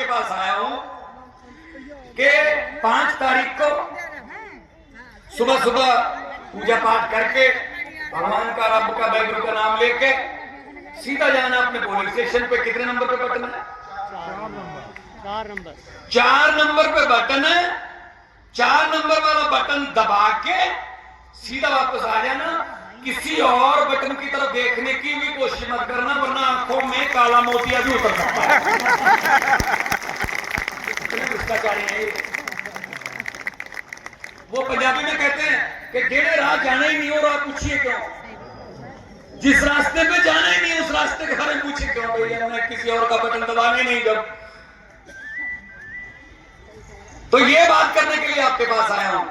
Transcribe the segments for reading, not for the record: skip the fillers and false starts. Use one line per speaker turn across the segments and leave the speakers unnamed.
पास आया हूं कि 5 तारीख को सुबह सुबह पूजा पाठ करके भगवान का, रब का, वाहिगुरु का नाम लेके सीधा जाना अपने पोलिंग स्टेशन पे। कितने नंबर पे बटन है? 4 नंबर पे बटन है। 4 नंबर वाला बटन दबा के सीधा वापस आ जाना। किसी और बटन की तरफ देखने की भी कोशिश मत करना, वरना आंखों में काला मोतिया भी उतर सकता है। भ्रष्टाचारी है। वो पंजाबी में कहते हैं कि जेड़े राह जाना ही नहीं हो रहा पूछिए क्यों। जिस रास्ते पे जाना ही नहीं उस रास्ते के बारे में पूछिए क्यों। भैया मैं किसी और का बटन दबाने नहीं जब। तो ये बात करने के लिए आपके पास आया हूं।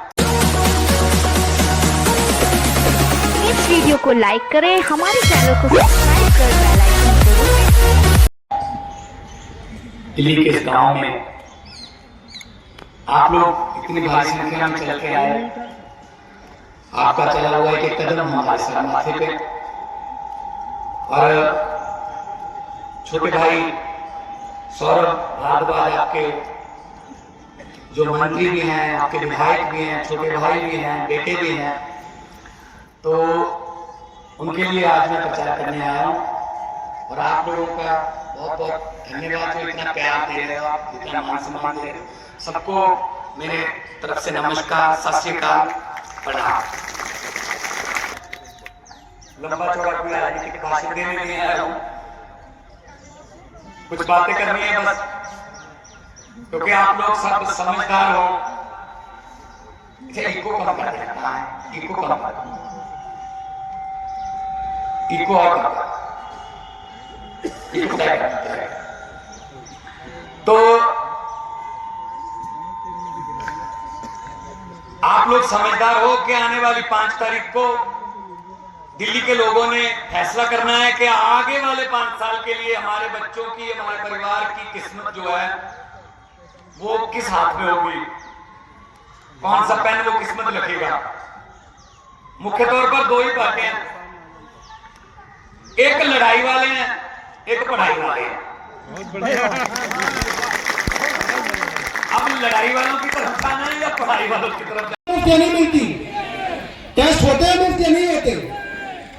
इस वीडियो को लाइक करें, हमारे चैनल को सब्सक्राइब कर बेल आइकन जरूर।
दिल्ली के इस गांव में आप लोग इतनी भारी संख्या में चल के आए। आपका चला हुआ एक कदम हमारे सर माथे पे, और छोटे भाई सौरभ भारद्वाज आपके जो मंत्री भी हैं, आपके विधायक भी हैं, छोटे भाई भी हैं, बेटे भी हैं, तो उनके लिए आज मैं प्रचार करने आया हूं। और आप लोगों का बहुत बहुत धन्यवाद जो इतना प्यार दे रहे हो, आप इतना मान सम्मान दे रहे हो। सबको मेरे तरफ से नमस्कार, सत श्री अकाल, प्रणाम। लंबा चौड़ा कोई राजनीतिक भाषण देने नहीं आया हूं, कुछ बातें करनी है बस, क्योंकि आप लोग सब समझदार हो। इको कम कर देना है, इको कम कर, इको और इको तय करते हैं। तो आप लोग समझदार हो कि आने वाली 5 तारीख को दिल्ली के लोगों ने फैसला करना है कि आगे वाले 5 साल के लिए हमारे बच्चों की, हमारे परिवार की किस्मत जो है वो किस हाथ में होगी, कौन सा पेन वो किस्मत लिखेगा। मुख्य तौर पर 2 ही बातें हैं, एक लड़ाई वाले हैं, एक पढ़ाई वाले हैं। अब लड़ाई वालों की तरफ जाना है या पढ़ाई वालों की तरफ जाना?
नहीं मिलती, टेस्ट होते हैं मुफ्त या नहीं होते।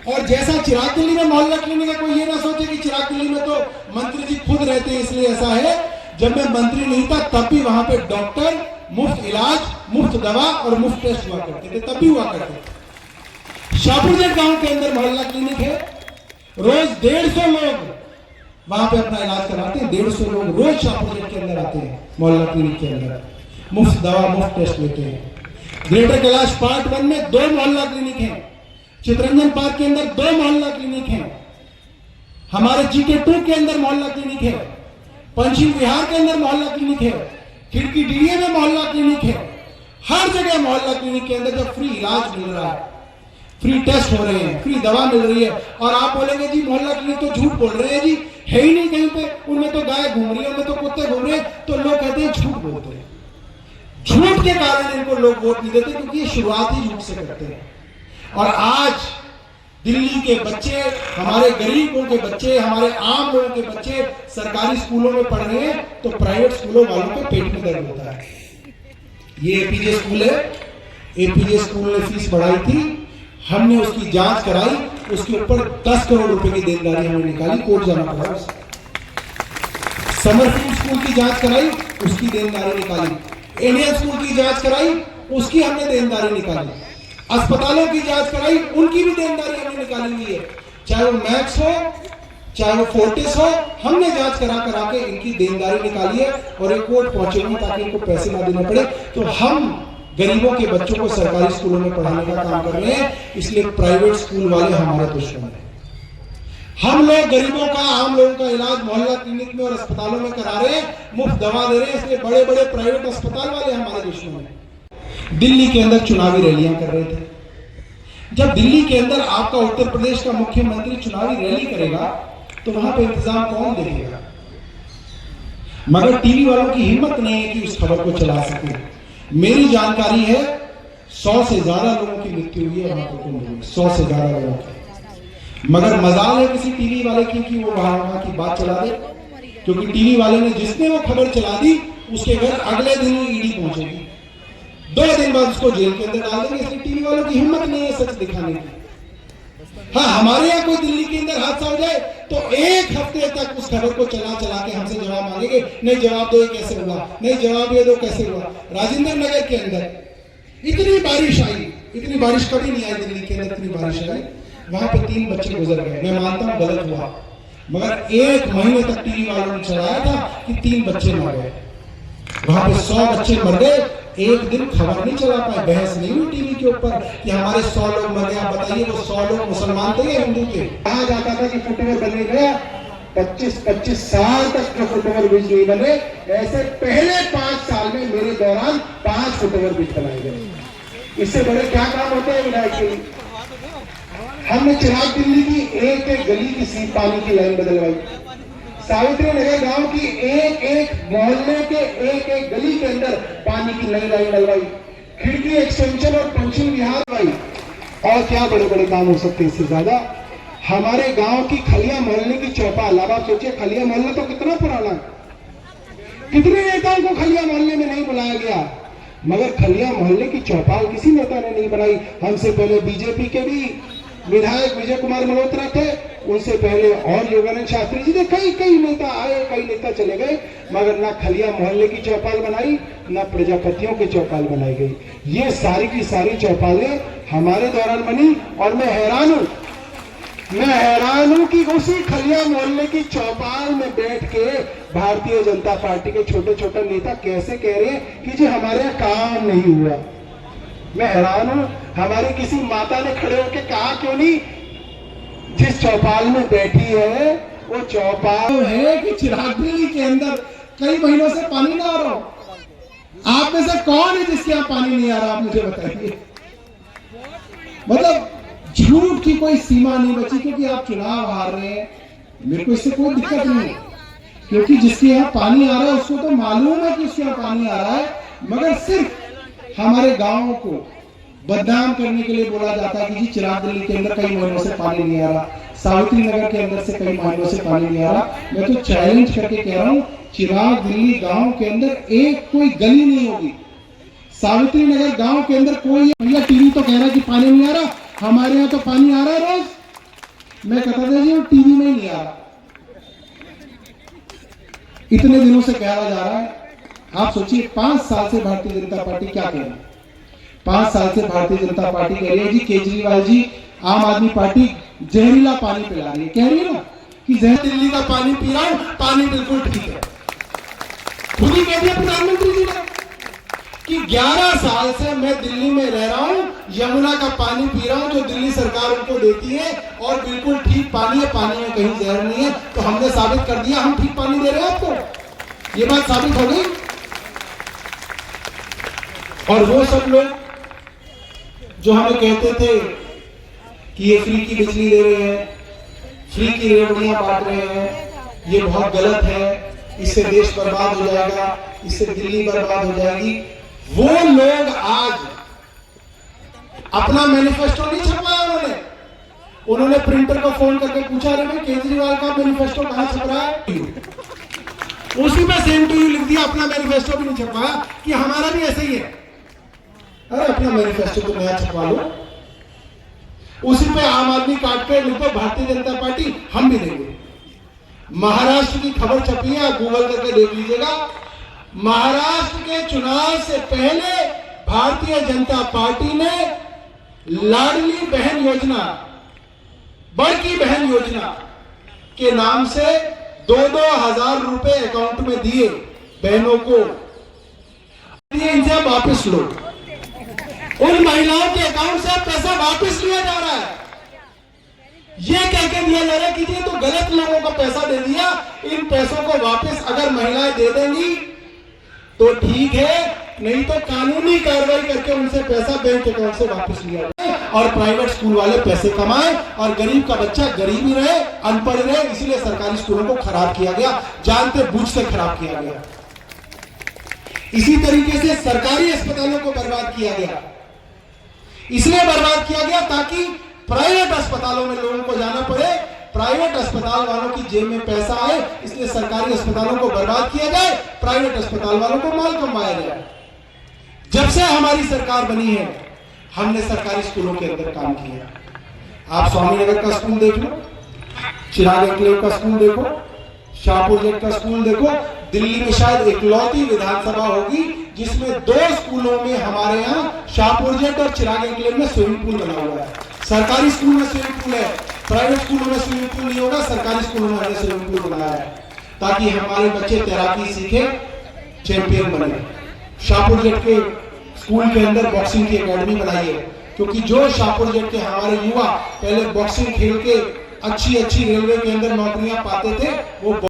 और जैसा चिराग दिल्ली में मोहल्ला क्लिनिक है, कोई ये ना सोचे कि चिराग दिल्ली में तो मंत्री जी खुद रहते हैं इसलिए ऐसा है। जब मैं मंत्री नहीं था तब भी वहां पे डॉक्टर, मुफ्त इलाज, मुफ्त दवा और मुफ्त टेस्ट हुआ करते थे, तब भी हुआ करते थे। शाहपुरजेट गांव के अंदर मोहल्ला क्लिनिक है, रोज 150 लोग वहां पे अपना इलाज करवाते हैं। 150 लोग रोज शाहपुरजेट के अंदर आते हैं, मोहल्ला क्लिनिक के अंदर मुफ्त दवा, मुफ्त टेस्ट लेते हैं। ग्रेटर कैलाश पार्ट 1 में 2 मोहल्ला क्लिनिक हैं, चितरंजन पार्क के अंदर 2 मोहल्ला क्लिनिक हैं, हमारे जीके 2 के अंदर मोहल्ला क्लिनिक है, पंचिम विहार के अंदर मोहल्ला क्लिनिक है, खिड़की डीए में मोहल्ला क्लिनिक है। हर जगह मोहल्ला क्लिनिक के अंदर जब फ्री इलाज मिल रहा है, फ्री टेस्ट हो रहे हैं, फ्री दवा मिल रही है, और आप बोलेंगे जी मोहल्ला क्लिनिक तो झूठ बोल रहे हैं जी, है ही नहीं कहीं पे, उनमें तो गाय घूम रही है, उनमें तो कुत्ते घूम रहे हैं, तो लोग कहते हैं झूठ बोलते हैं। झूठ के कारण इनको लोग वोट नहीं देते, क्योंकि ये शुरुआत ही झूठ से करते हैं। और आज दिल्ली के बच्चे, हमारे गरीबों के बच्चे, हमारे आम लोगों के बच्चे सरकारी स्कूलों में पढ़ रहे हैं, तो प्राइवेट स्कूलों वालों के पेट में दर्द होता है। ये एपीजे स्कूल है, एपीजे स्कूल ने फीस बढ़ाई थी, हमने उसकी जांच कराई, उसके ऊपर 10 करोड़ रुपए की देनदारी हमने निकाली, कोर्ट जाना पड़ा। समरफील्ड स्कूल की जांच कराई, उसकी देनदारी निकाली। इंडियन स्कूल की जांच कराई, उसकी हमने देनदारी निकाली। अस्पतालों की जांच कराई, उनकी भी देनदारी हमने निकाली हुई है, चाहे वो मैक्स हो, चाहे वो फोर्टिस हो, हमने जांच करा के इनकी देनदारी निकाली है। और एक कोर्ट पहुंचेंगे ताकि इनको पैसे ना देने पड़े। तो हम गरीबों के बच्चों को सरकारी स्कूलों में पढ़ाने का काम कर रहे हैं, इसलिए प्राइवेट स्कूल वाले हमारे दुश्मन हैं। हम लोग गरीबों का, आम लोगों का इलाज मोहल्ला क्लिनिक में और अस्पतालों में करा रहे हैं, मुफ्त दवा दे रहे हैं, इसलिए बड़े बड़े प्राइवेट अस्पताल वाले हमारे दुश्मन हैं। दिल्ली के अंदर चुनावी रैलियां कर रहे थे। जब दिल्ली के अंदर आपका उत्तर प्रदेश का मुख्यमंत्री चुनावी रैली करेगा तो वहां पे इंतजाम कौन देखेगा? मगर टीवी वालों की हिम्मत नहीं है कि उस खबर को चला सके। मेरी जानकारी है 100 से ज्यादा लोगों की मृत्यु हुई है वहां पर कुंभ में, 100 से ज्यादा लोगों की। मगर मजाल है किसी टीवी वाले की कि वो वहां की बात चला दे, क्योंकि टीवी वाले ने जिसने वो खबर चला दी उसके घर अगले दिन ही ईडी पहुंचेगी, 2 दिन बाद उसको जेल के अंदर डाल देंगे। इसलिए टीवी वालों की हिम्मत नहीं है सच दिखाने की। हाँ, हमारे यहाँ कोई दिल्ली के अंदर हादसा हो जाए तो 1 हफ्ते तक उस खबर को चला के हमसे जवाब मांगेंगे, नहीं जवाब दो ये कैसे हुआ, नहीं जवाब ये दो कैसे हुआ। राजेंद्र नगर के अंदर इतनी बारिश आई, इतनी बारिश कभी नहीं आई दिल्ली के अंदर, इतनी बारिश आई, वहां पे 3 बच्चे गुजर गए। मैं मानता हूं गलत हुआ, मगर 1 महीने तक टीवी वालों ने चलाया था कि 3 बच्चे मर गए। वहां पे 100 बच्चे मर गए, एक दिन खबर नहीं चला पाए, बहस नहीं हुई टीवी के ऊपर कि हमारे 100 लोग मर गए। बताइए वो 100 लोग मुसलमान थे या हिंदू थे? कहा जाता था कि फुटओवर बने गया, 25 साल तक जो फुटओवर ब्रिज नहीं बने, ऐसे पहले 5 साल में मेरे दौरान 5 फुटओवर ब्रिज बनाए गए। इससे बड़े क्या काम होते हैं विधायक के लिए? हमने चिराग दिल्ली की एक गली की सीप पानी की लाइन बदलवाई, सावित्री नगर गांव की एक मोहल्ले के एक गली के अंदर पानी की नई लाइन डलवाई, खिड़की एक्सटेंशन और पंचिंग विहार बनवाई। और क्या बड़े बड़े काम हो सकते हैं इससे ज्यादा? हमारे गांव की खलिया मोहल्ले की चौपाल, अब आप सोचिए खलिया मोहल्ला तो कितना पुराना, कितने नेताओं को खलिया मोहल्ले में नहीं बुलाया गया, मगर खलिया मोहल्ले की चौपाल किसी नेता ने नहीं बनाई। हमसे पहले बीजेपी के भी विधायक विजय कुमार मल्होत्रा थे, उनसे पहले और योगानंद शास्त्री जी थे, कई नेता आए, कई नेता चले गए, मगर ना खलिया मोहल्ले की चौपाल बनाई, ना प्रजापतियों की चौपाल बनाई गई। ये सारी की सारी चौपालें हमारे दौरान बनी। और मैं हैरान हूं कि उसी खलिया मोहल्ले की चौपाल में बैठ के भारतीय जनता पार्टी के छोटे छोटे नेता कैसे कह रहे हैं कि जी हमारे यहाँ काम नहीं हुआ। मैं हैरान हूं, हमारी किसी माता ने खड़े होकर कहा क्यों नहीं, जिस चौपाल में बैठी है वो चौपाल है कि चिराग दिल्ली के अंदर कई महीनों से पानी ना आ रहा। आप में से कौन है जिसके यहाँ पानी नहीं आ रहा, आप मुझे बताइए। मतलब झूठ की कोई सीमा नहीं बची, क्योंकि आप चुनाव हार रहे हैं, मेरे को इससे कोई दिक्कत नहीं, क्योंकि जिसके यहाँ पानी आ रहा है उसको तो मालूम है कि उसके यहाँ पानी आ रहा है, मगर सिर्फ हमारे गांवों को बदनाम करने के लिए बोला जाता है कि जी चिराग दिल्ली के अंदर कई महीनों से पानी नहीं आ रहा, सावित्री नगर के अंदर से कई महीनों से पानी नहीं आ रहा। मैं तो चैलेंज करके कह रहा हूं, चिराग दिल्ली गांव के अंदर एक कोई गली नहीं होगी, सावित्री नगर गांव के अंदर कोई, भैया टीवी तो कह रहा है कि पानी नहीं आ रहा, हमारे यहाँ तो पानी आ रहा है रोज। मैं कहता था जी टीवी में ही नहीं आ रहा, इतने दिनों से कहा जा रहा है। आप सोचिए 5 साल से भारतीय जनता पार्टी क्या कह रही है, 5 साल से भारतीय जनता पार्टी कह रही है जी केजरीवाल जी आम आदमी पार्टी जहरीला पानी पिला रही है, कह रही है ना कि दिल्ली का पानी पी रहा हूं, पानी बिल्कुल ठीक है। खुद ही कह दिया प्रधानमंत्री जी ने कि 11 साल से मैं दिल्ली में रह रहा हूं, यमुना का पानी पी रहा हूं जो दिल्ली सरकार उनको देती है, और बिल्कुल ठीक पानी है, पानी में कहीं जहर नहीं है। तो हमने साबित कर दिया हम ठीक पानी दे रहे हैं आपको, ये बात साबित हो गई। और वो सब लोग जो हमें कहते थे कि ये फ्री की बिजली दे रहे हैं, फ्री की रेवड़ियां बांट रहे हैं, ये बहुत गलत है, इससे देश बर्बाद हो जाएगा, इससे दिल्ली बर्बाद हो जाएगी, वो लोग आज अपना मैनिफेस्टो नहीं छपवाया उन्होंने प्रिंटर को फोन करके पूछा, अरे भाई केजरीवाल का मैनिफेस्टो कहां छप रहा है, उसी में सेम टू यू लिख दिया, अपना मैनिफेस्टो भी नहीं छपवाया कि हमारा भी ऐसे ही है। अरे अपना मैनिफेस्टो तो नया छपवा लो, उसी पे आम आदमी काट के लिख दो भारतीय जनता पार्टी, हम भी देंगे। महाराष्ट्र की खबर छपी है, गूगल करके देख लीजिएगा। महाराष्ट्र के चुनाव से पहले भारतीय जनता पार्टी ने लाडली बहन योजना, बड़की बहन योजना के नाम से 2-2 हजार रुपए अकाउंट में दिए बहनों को, इनसे वापस लो। उन महिलाओं के अकाउंट से पैसा वापस लिया जा रहा है, ये कह के दिया जा रहा है कि ये तो गलत लोगों को पैसा दे दिया, इन पैसों को वापस अगर महिलाएं दे देंगी तो ठीक है, नहीं तो कानूनी कार्रवाई करके उनसे पैसा बैंक अकाउंट से वापस लिया जाए और प्राइवेट स्कूल वाले पैसे कमाएं और गरीब का बच्चा गरीब ही रहे, अनपढ़ रहे। इसलिए सरकारी स्कूलों को खराब किया गया, जानते बूझ से खराब किया गया। इसी तरीके से सरकारी अस्पतालों को बर्बाद किया गया, इसलिए बर्बाद किया गया ताकि प्राइवेट अस्पतालों में लोगों को जाना पड़े। प्राइवेट अस्पताल वालों की जेब में पैसा आए, इसलिए सरकारी अस्पतालों को बर्बाद किया जाए, प्राइवेट अस्पताल वालों को माल कमाया जाए। जब से हमारी सरकार बनी है हमने सरकारी स्कूलों के अंदर काम किया। आप स्वामीनगर का स्कूल देख लो, चिराग एन्क्लेव का स्कूल देखो, शाहपुर जेट का स्कूल देखो। दिल्ली में शायद इकलौती विधानसभा होगी जिसमें 2 स्कूलों में हमारे यहाँ शाहपुर जेट और चिराग एन्क्लेव में स्विमिंग पूल बना हुआ है। सरकारी स्कूल में स्विमिंग पूल है, प्राइवेट स्कूलों में स्विमिंग पूल नहीं होगा, सरकारी स्कूलों में हमने स्विमिंग पूल बनाया है ताकि हमारे बच्चे तैराकी सीखे, चैंपियन बने। शाहपुर जेट के स्कूल के अंदर बॉक्सिंग की एकेडमी बनाई है, क्योंकि जो शाहपुर जेट के हमारे युवा पहले बॉक्सिंग खेल के अच्छी रेलवे के अंदर नौकरियां पाते थे, वो